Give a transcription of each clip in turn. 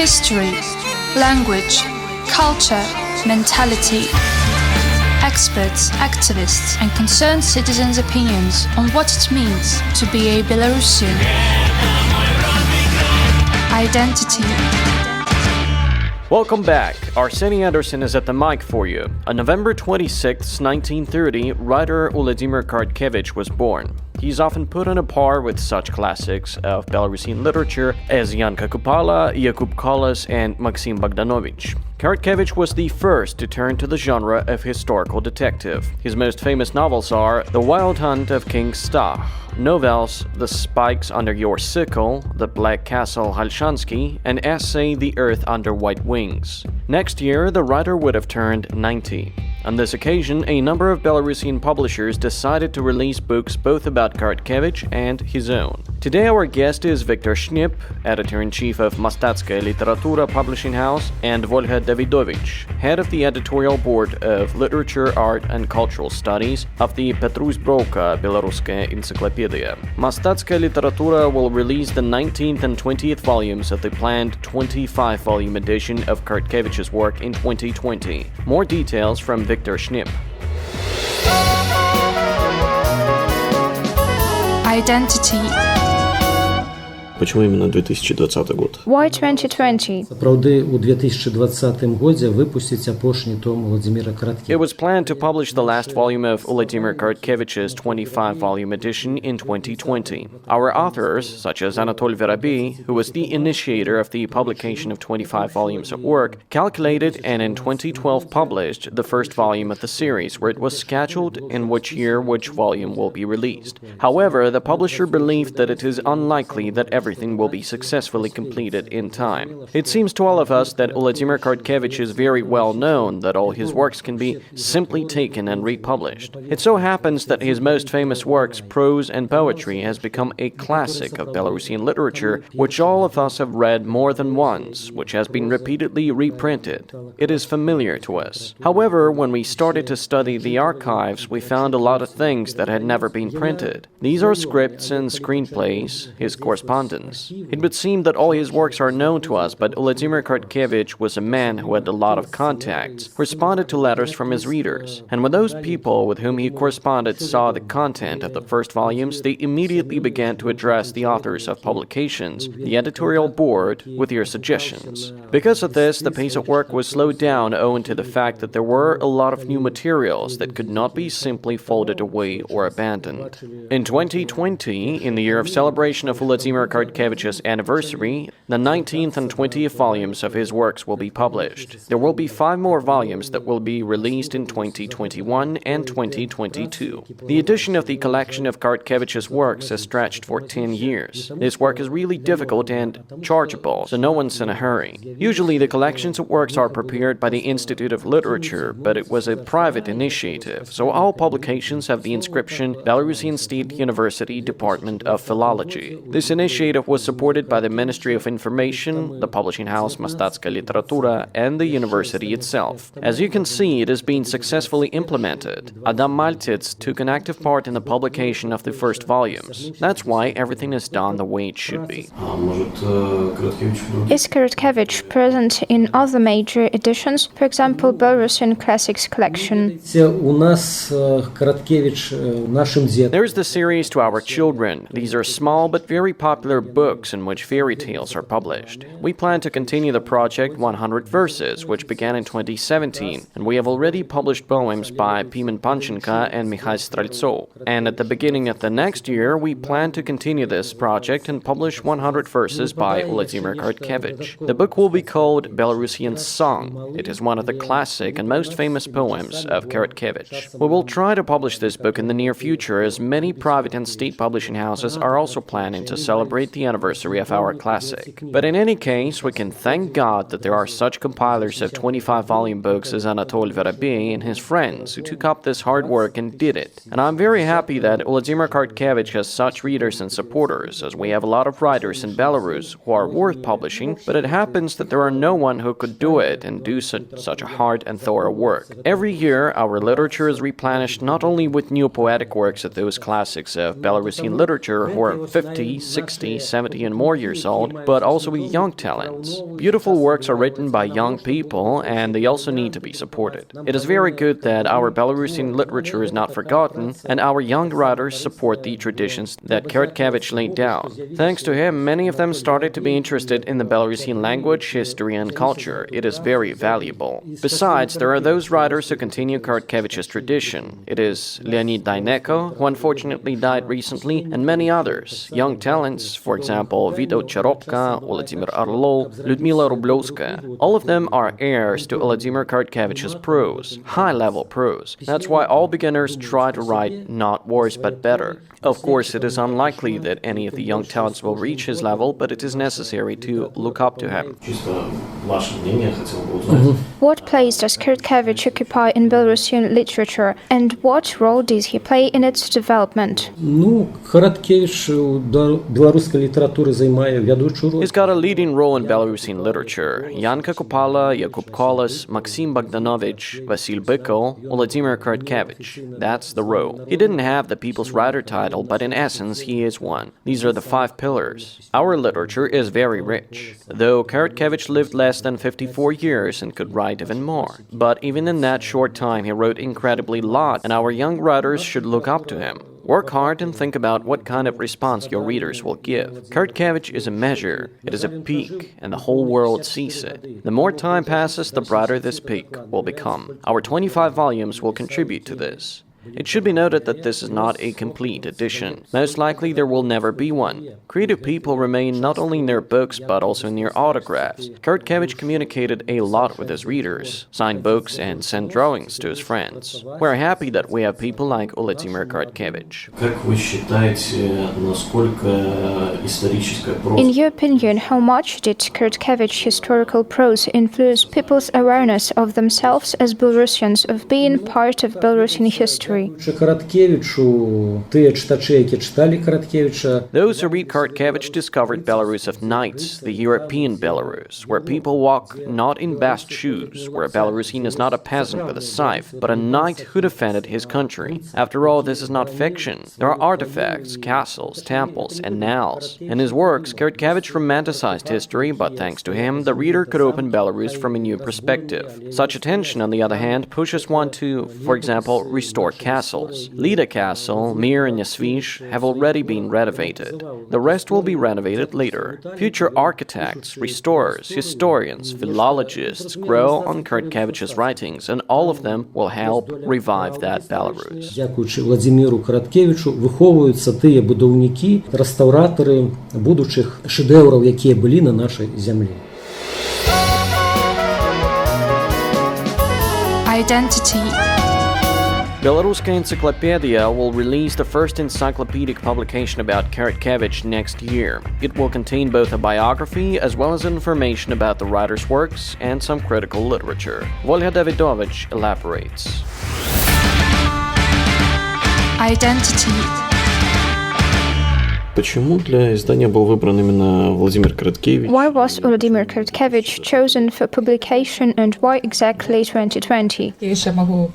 history, language, culture, mentality. Experts, activists, and concerned citizens' opinions on what it means to be a Belarusian. Identity. Welcome back. Arseny Anderson is at the mic for you. On November 26, 1930, writer Vladimir Khartkevich was born. He's often put on a par with such classics of Belarusian literature as Yanka Kupala, Yakub Kolas, and Maxim Bogdanovich. Khartkevich was the first to turn to the genre of historical detective. His most famous novels are The Wild Hunt of King Stach, novels The Spikes Under Your Sickle, The Black Castle Halshansky, and essay The Earth Under White Wings. Next year, the writer would have turned 90. On this occasion, a number of Belarusian publishers decided to release books both about Khartkevich and his own. Today our guest is Viktor Schnipp, editor-in-chief of Mastatskaya Literatura publishing house, and Volga Davidovich, head of the editorial board of Literature, Art and Cultural Studies of the Petrusbroka Belaruskaya Encyclopedia. Mastatskaya Literatura will release the 19th and 20th volumes of the planned 25-volume edition of Khartkevich's work in 2020. More details from Viktor Schnipp. Identity. Почему именно 2020 год? Why 2020? Сапраўды, у 2020 годзе выпусціць апошні том Владимира Короткевича. It was planned to publish the last volume of Vladimir Khartkevich's 25-volume edition in 2020. Our authors, such as Anatoly Verabey, who was the initiator of the publication of 25 volumes of work, calculated and in 2012 published the first volume of the series, where it was scheduled in which year which volume will be released. However, the publisher believed that it is unlikely that everything will be successfully completed in time. It seems to all of us that Vladimir Khartkevich is very well known, that all his works can be simply taken and republished. It so happens that his most famous works, prose and poetry, has become a classic of Belarusian literature, which all of us have read more than once, which has been repeatedly reprinted. It is familiar to us. However, when we started to study the archives, we found a lot of things that had never been printed. These are scripts and screenplays, his correspondence. It would seem that all his works are known to us, but Vladimir Khartkevich was a man who had a lot of contacts, responded to letters from his readers, and when those people with whom he corresponded saw the content of the first volumes, they immediately began to address the authors of publications, the editorial board, with their suggestions. Because of this, the pace of work was slowed down owing to the fact that there were a lot of new materials that could not be simply folded away or abandoned. In 2020, in the year of celebration of Vladimir Khartkevich's anniversary, the 19th and 20th volumes of his works will be published. There will be 5 more volumes that will be released in 2021 and 2022. The edition of the collection of Khartkevich's works has stretched for 10 years. This work is really difficult and chargeable, so no one's in a hurry. Usually the collections of works are prepared by the Institute of Literature, but it was a private initiative, so all publications have the inscription Belarusian State University Department of Philology. This initiative was supported by the Ministry of Information, the publishing house Mastatskaya Literatura, and the university itself. As you can see, it has been successfully implemented. Adam Maltitz took an active part in the publication of the first volumes. That's why everything is done the way it should be. Is Khartkevich present in other major editions, for example, Belarusian Classics collection? There is the series To Our Children. These are small but very popular books in which fairy tales are published. We plan to continue the project 100 Verses, which began in 2017, and we have already published poems by Pimen Panchenko and Mikhail Streltsov. And at the beginning of the next year, we plan to continue this project and publish 100 Verses by Vladimir Khartkevich. The book will be called Belarusian Song. It is one of the classic and most famous poems of Khartkevich. We will try to publish this book in the near future, as many private and state publishing houses are also planning to celebrate the anniversary of our classic. But in any case, we can thank God that there are such compilers of 25-volume books as Anatoly Verabey and his friends who took up this hard work and did it. And I'm very happy that Vladimir Khartkevich has such readers and supporters, as we have a lot of writers in Belarus who are worth publishing, but it happens that there are no one who could do it and do such a hard and thorough work. Every year, our literature is replenished not only with new poetic works of those classics of Belarusian literature who are 50, 60, 70 and more years old, but also with young talents. Beautiful works are written by young people, and they also need to be supported. It is very good that our Belarusian literature is not forgotten, and our young writers support the traditions that Karatkevich laid down. Thanks to him, many of them started to be interested in the Belarusian language, history, and culture. It is very valuable. Besides, there are those writers who continue Karatkevich's tradition. It is Leonid Dyneko, who unfortunately died recently, and many others. Young talents, for example, Vito Charopka, Vladimir Orlov, Lyudmila Rublevskaya. All of them are heirs to Vladimir Karatkevich's prose, high-level prose. That's why all beginners try to write not worse but better. Of course, it is unlikely that any of the young talents will reach his level, but it is necessary to look up to him. What place does Karatkevich occupy in Belarusian literature, and what role did he play in its development? Короткевич у белоруської літератури займає ведучу роль. He's got a leading role in Belarusian literature. Yanka Kupala, Yakub Kolas, Maxim Bogdanovich, Vasil Bykov, Vladimir Karatkevich. That's the role. He didn't have the People's Writer title, but in essence, he is one. These are the 5 pillars. Our literature is very rich, though Karatkevich lived less than 54 years and could write even more. But even in that short time, he wrote incredibly lot, and our young writers should look up to him. Work hard and think about what kind of response your readers will give. Karatkevich is a measure, it is a peak, and the whole world sees it. The more time passes, the brighter this peak will become. Our 25 volumes will contribute to this. It should be noted that this is not a complete edition. Most likely there will never be one. Creative people remain not only in their books but also in their autographs. Karatkevich communicated a lot with his readers, signed books and sent drawings to his friends. We're happy that we have people like Vladimir Karatkevich. In your opinion, how much did Karatkevich's historical prose influence people's awareness of themselves as Belarusians, of being part of Belarusian history? Короткевичу, ті читачі, які читали Короткевича, Those who read Karatkevich discovered Belarus of knights, the European Belarus, where people walk not in bast shoes, where a Belarusian is not a peasant with a scythe, but a knight who defended his country. After all, this is not fiction. There are artifacts, castles, temples, and canals. In his works, Karatkevich romanticized history, but thanks to him, the reader could open Belarus from a new perspective. Such attention, on the other hand, pushes one to, for example, restore castles. Lida Castle, Mir and Yasvish have already been renovated. The rest will be renovated later. Future architects, restorers, historians, philologists grow on Karatkevich's writings, and all of them will help revive that Belarus. дякуючи Владимиру Короткевичу, виховуються ті будівники, реставратори будучих шедеврів, які були на нашій землі. Identity. Belaruskaya Encyclopedia will release the first encyclopedic publication about Karatkevich next year. It will contain both a biography as well as information about the writer's works and some critical literature. Volga Davidovich elaborates. Identity. Почему для издания был выбран именно Владимир Короткевич? Why was Vladimir Karatkevich chosen for publication, and why exactly 2020? Я ще можу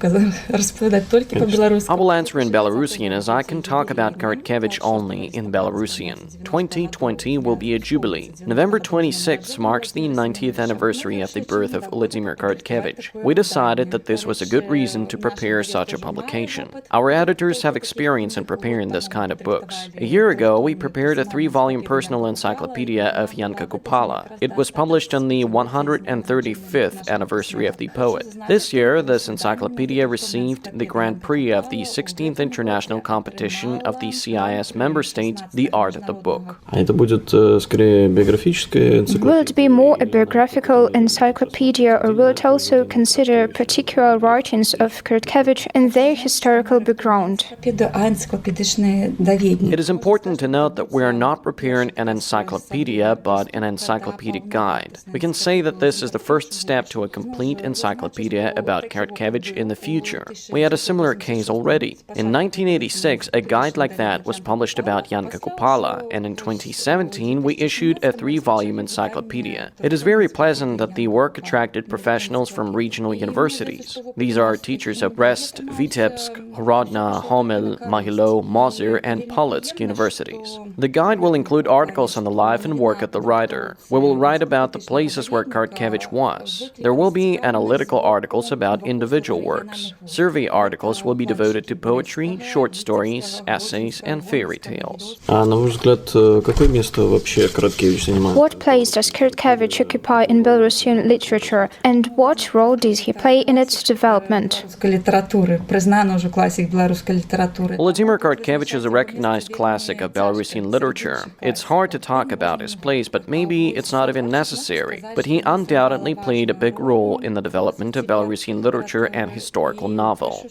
розповідати тільки по-білоруськи. I will answer in Belarusian as I can talk about Karatkevich only in Belarusian. 2020 will be a jubilee. November 26th marks the 90th anniversary of the birth of Vladimir Karatkevich. We decided that this was a good reason to prepare such a publication. Our editors have experience in preparing this kind of books. A year ago, we prepared a 3-volume personal encyclopedia of Yanka Kupala. It was published on the 135th anniversary of the poet. This year, this encyclopedia received the Grand Prix of the 16th International Competition of the CIS member states, The Art of the Book. А это будет скорее биографическая энциклопедия? Will it be more a biographical encyclopedia, or will it also consider particular writings of Karatkevich and their historical background? Енциклопедичне доведення. It is important to note that we are not preparing an encyclopedia, but an encyclopedic guide. We can say that this is the first step to a complete encyclopedia about Karatkevich in the future. We had a similar case already. In 1986, a guide like that was published about Yanka Kupala, and in 2017, we issued a 3-volume encyclopedia. It is very pleasant that the work attracted professionals from regional universities. These are teachers of Brest, Vitebsk, Horodna, Homel, Mahilo, Mozyr, and Polotsk universities. stories. The guide will include articles on the life and work of the writer. We will write about the places where Karatkevich was. There will be analytical articles about individual works. Survey articles will be devoted to poetry, short stories, essays, and fairy tales. А на ваш взгляд, какое место вообще Короткевич занимает? What place does Karatkevich occupy in Belarusian literature, and what role did he play in its development? Русской литературы, признан уже классик белорусской литературы. Vladimir Karatkevich is a recognized classic of Belarusian literature. It's hard to talk about his plays, but maybe it's not even necessary. But he undoubtedly played a big role in the development of Belarusian literature and historical novel.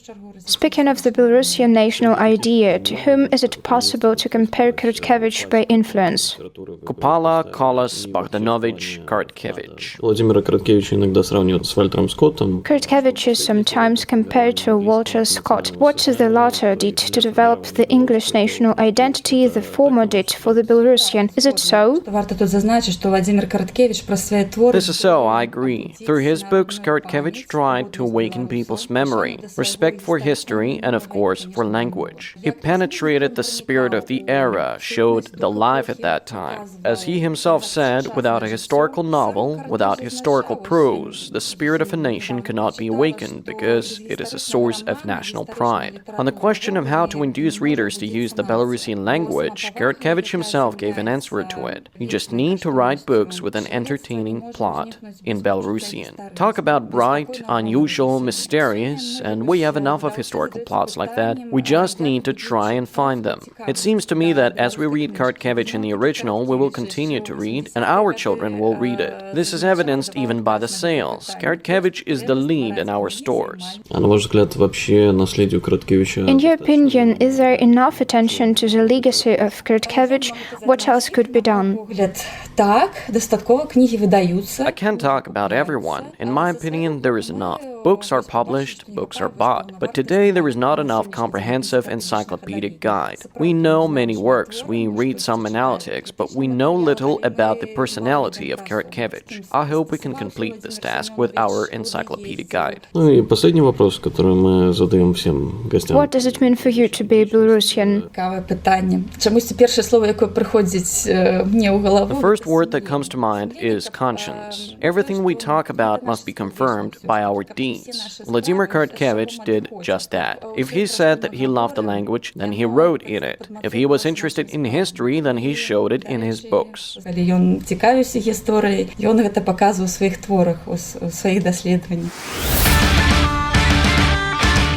Speaking of the Belarusian national idea, to whom is it possible to compare Karatkevich by influence? Kupala, Kolas, Bogdanovich, Karatkevich. Владимира Короткевича иногда сравнивают с Вальтером Скоттом. Karatkevich is sometimes compared to Walter Scott. What the latter did to develop the English national identity, the former did for the Belarusian. Is it so? Варто тут зазначить, что Владимир Короткевич про свои творы This is so, I agree. Through his books, Karatkevich tried to awaken people's memory, respect for history, and of course, for language. He penetrated the spirit of the era, showed the life at that time. As he himself said, without a historical novel, without historical prose, the spirit of a nation cannot be awakened because it is a source of national pride. On the question of how to induce readers to use the Belarusian language, Karatkevich himself gave an answer to it. You just need to write books with an entertaining plot in Belarusian. Talk about bright, unusual, mysterious, and we have enough of historical plots like that. We just need to try and find them. It seems to me that as we read Karatkevich in the original, we will continue to read, and our children will read it. This is evidenced even by the sales. Karatkevich is the lead in our stores. А на ваш взгляд, вообще наследию Короткевича? In your opinion, is there enough attention to the legacy of Karatkevich? What else could be done? погляд, так, достатково книги выдаются. I can't talk about everyone. In my opinion, there is enough. Books are published, books are bought. But today there is not enough comprehensive encyclopedic guide. We know many works, we read some analytics, but we know little about the personality of Karatkevich. I hope we can complete this task with our encyclopedic guide. Ну и последний вопрос, который мы задаем всем гостям. What does it mean for you to be Belarusian? Цікаве питання. Чомусь перше слово, яке приходить мені у The голову. first word that comes to mind is conscience. Everything we talk about must be confirmed by our deeds. Vladimir Karatkevich did just that. If he said that he loved the language, then he wrote in it. If he was interested in history, then he showed it in his books. Калі ён цікавіўся гісторыяй, ён гэта паказваў у сваіх творах, у сваіх даследаваннях.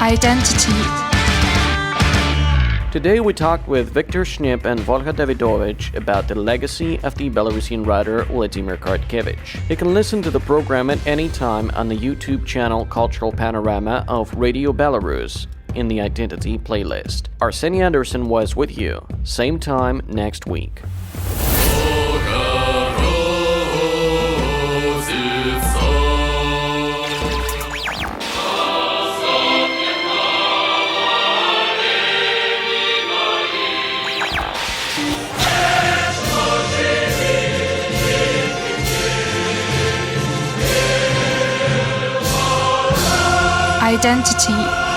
Identity. Today we talked with Viktor Schnipp and Volga Davidovich about the legacy of the Belarusian writer Vladimir Karatkevich. You can listen to the program at any time on the YouTube channel Cultural Panorama of Radio Belarus in the Identity playlist. Arseny Anderson was with you. Same time next week. Identity.